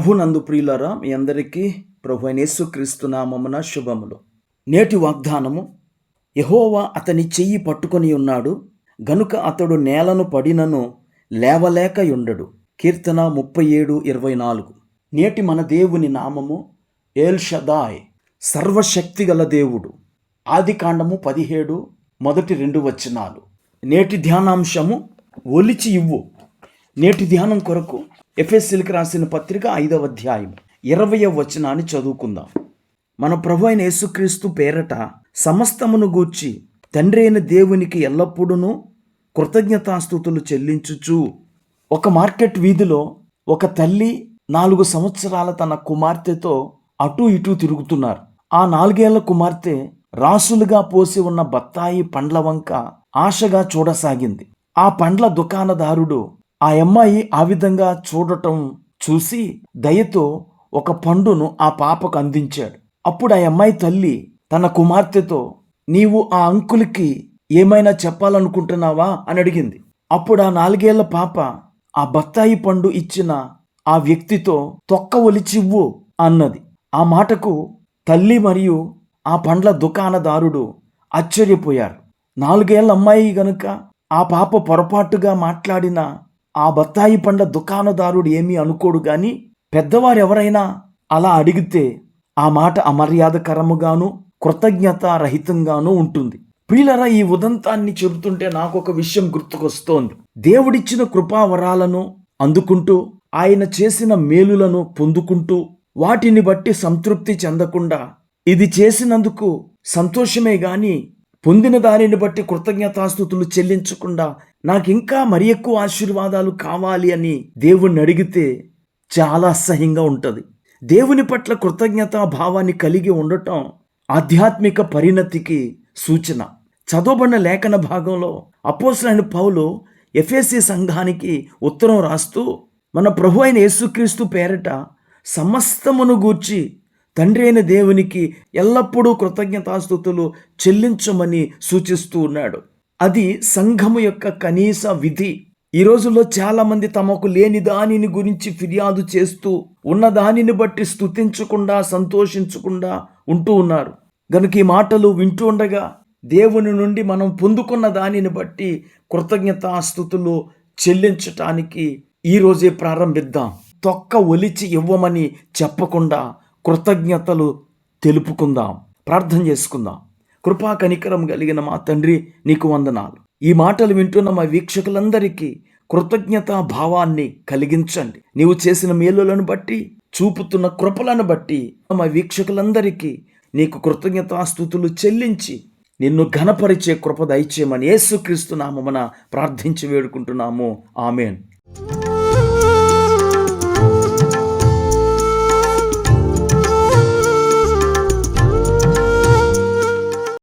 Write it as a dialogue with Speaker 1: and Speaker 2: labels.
Speaker 1: ప్రభునందు ప్రియులారా, మీ అందరికీ ప్రభు అయిన యేసుక్రీస్తు నామమున శుభములు. నేటి వాగ్దానము: యెహోవా అతని చెయ్యి పట్టుకొని ఉన్నాడు, గనుక అతడు నేలను పడినను లేవలేక ఉండడు. కీర్తన 37:24. నేటి మన దేవుని నామము ఎల్ షదాయ్, సర్వశక్తిగల దేవుడు. ఆదికాండము 17 మొదటి 2 వచనాలు. నేటి ధ్యానాంశము ఒలిచి ఇవ్వు. నేటి ధ్యానం కొరకు ఎఫెసీయులకు రాసిన పత్రిక 5వ అధ్యాయం 20వ వచనాన్ని చదువుకుందాం. మన ప్రభు అయిన యేసుక్రీస్తు పేరట సమస్తమును గూర్చి తండ్రి అయిన దేవునికి ఎల్లప్పుడూ కృతజ్ఞతాస్తుతులు చెల్లించుచు. ఒక మార్కెట్ వీధిలో ఒక తల్లి 4 సంవత్సరాల తన కుమార్తెతో అటూ ఇటూ తిరుగుతున్నారు. ఆ 4 ఏళ్ల కుమార్తె రాసులుగా పోసి ఉన్న బత్తాయి పండ్ల వంక ఆశగా చూడసాగింది. ఆ పండ్ల దుకాణదారుడు ఆ అమ్మాయి ఆ విధంగా చూడటం చూసి దయతో ఒక పండును ఆ పాపకు అందించాడు. అప్పుడు ఆ అమ్మాయి తల్లి తన కుమార్తెతో, నీవు ఆ అంకుల్కి ఏమైనా చెప్పాలనుకుంటున్నావా అని అడిగింది. అప్పుడు ఆ 4 ఏళ్ల పాప ఆ బత్తాయి పండు ఇచ్చిన ఆ వ్యక్తితో తొక్క ఒలిచివ్వు అన్నది. ఆ మాటకు తల్లి మరియు ఆ పండ్ల దుకాణదారుడు ఆశ్చర్యపోయారు. 4 ఏళ్ల అమ్మాయి గనుక ఆ పాప పొరపాటుగా మాట్లాడిన ఆ బత్తాయి పండ్ల దుకాణదారుడు ఏమీ అనుకోడు, గాని పెద్దవారు ఎవరైనా అలా అడిగితే ఆ మాట అమర్యాదకరముగాను కృతజ్ఞత రహితంగాను ఉంటుంది. ప్రియులరా, ఈ ఉదంతాన్ని చెబుతుంటే నాకు ఒక విషయం గుర్తుకొస్తోంది. దేవుడిచ్చిన కృపావరాలను అందుకుంటూ, ఆయన చేసిన మేలులను పొందుకుంటూ, వాటిని బట్టి సంతృప్తి చెందకుండా, ఇది చేసినందుకు సంతోషమే గాని పొందిన దానిని బట్టి కృతజ్ఞతాస్తుతులు చెల్లించకుండా నాకు ఇంకా మరి ఎక్కువ ఆశీర్వాదాలు కావాలి అని దేవుణ్ణి అడిగితే చాలా అసహ్యంగా ఉంటుంది. దేవుని పట్ల కృతజ్ఞతా భావాన్ని కలిగి ఉండటం ఆధ్యాత్మిక పరిణతికి సూచన. చదవబడిన లేఖన భాగంలో అపోస్తలుడైన పౌలు ఎఫెసీ సంఘానికి ఉత్తరం రాస్తూ మన ప్రభు అయిన యేసుక్రీస్తు పేరట సమస్తమును గూర్చి తండ్రి అయిన దేవునికి ఎల్లప్పుడూ కృతజ్ఞతాస్తుతులు చెల్లించమని సూచిస్తూ ఉన్నాడు. అది సంఘము యొక్క కనీస విధి. ఈ రోజుల్లో చాలామంది తమకు లేని దానిని గురించి ఫిర్యాదు చేస్తూ ఉన్న దానిని బట్టి స్తుతించకుండా సంతోషించకుండా ఉంటూ ఉన్నారు. గనుక ఈ మాటలు వింటూ ఉండగా దేవుని నుండి మనం పొందుకున్న దానిని బట్టి కృతజ్ఞతాస్తుతులు చెల్లించటానికి ఈరోజే ప్రారంభిద్దాం. తొక్క ఒలిచి ఇవ్వమని చెప్పకుండా కృతజ్ఞతలు తెలుపుకుందాం. ప్రార్థన చేసుకుందాం. కృపా కనికరం కలిగిన మా తండ్రి, నీకు వందనాలు. ఈ మాటలు వింటున్న మా వీక్షకులందరికీ కృతజ్ఞతా భావాన్ని కలిగించండి. నీవు చేసిన మేలులను బట్టి, చూపుతున్న కృపలను బట్టి మా వీక్షకులందరికీ నీకు కృతజ్ఞతాస్తుతులు చెల్లించి నిన్ను ఘనపరిచే కృప దయచేయమని యేసుక్రీస్తు నామమున ప్రార్థించి వేడుకుంటున్నాము. ఆమేన్.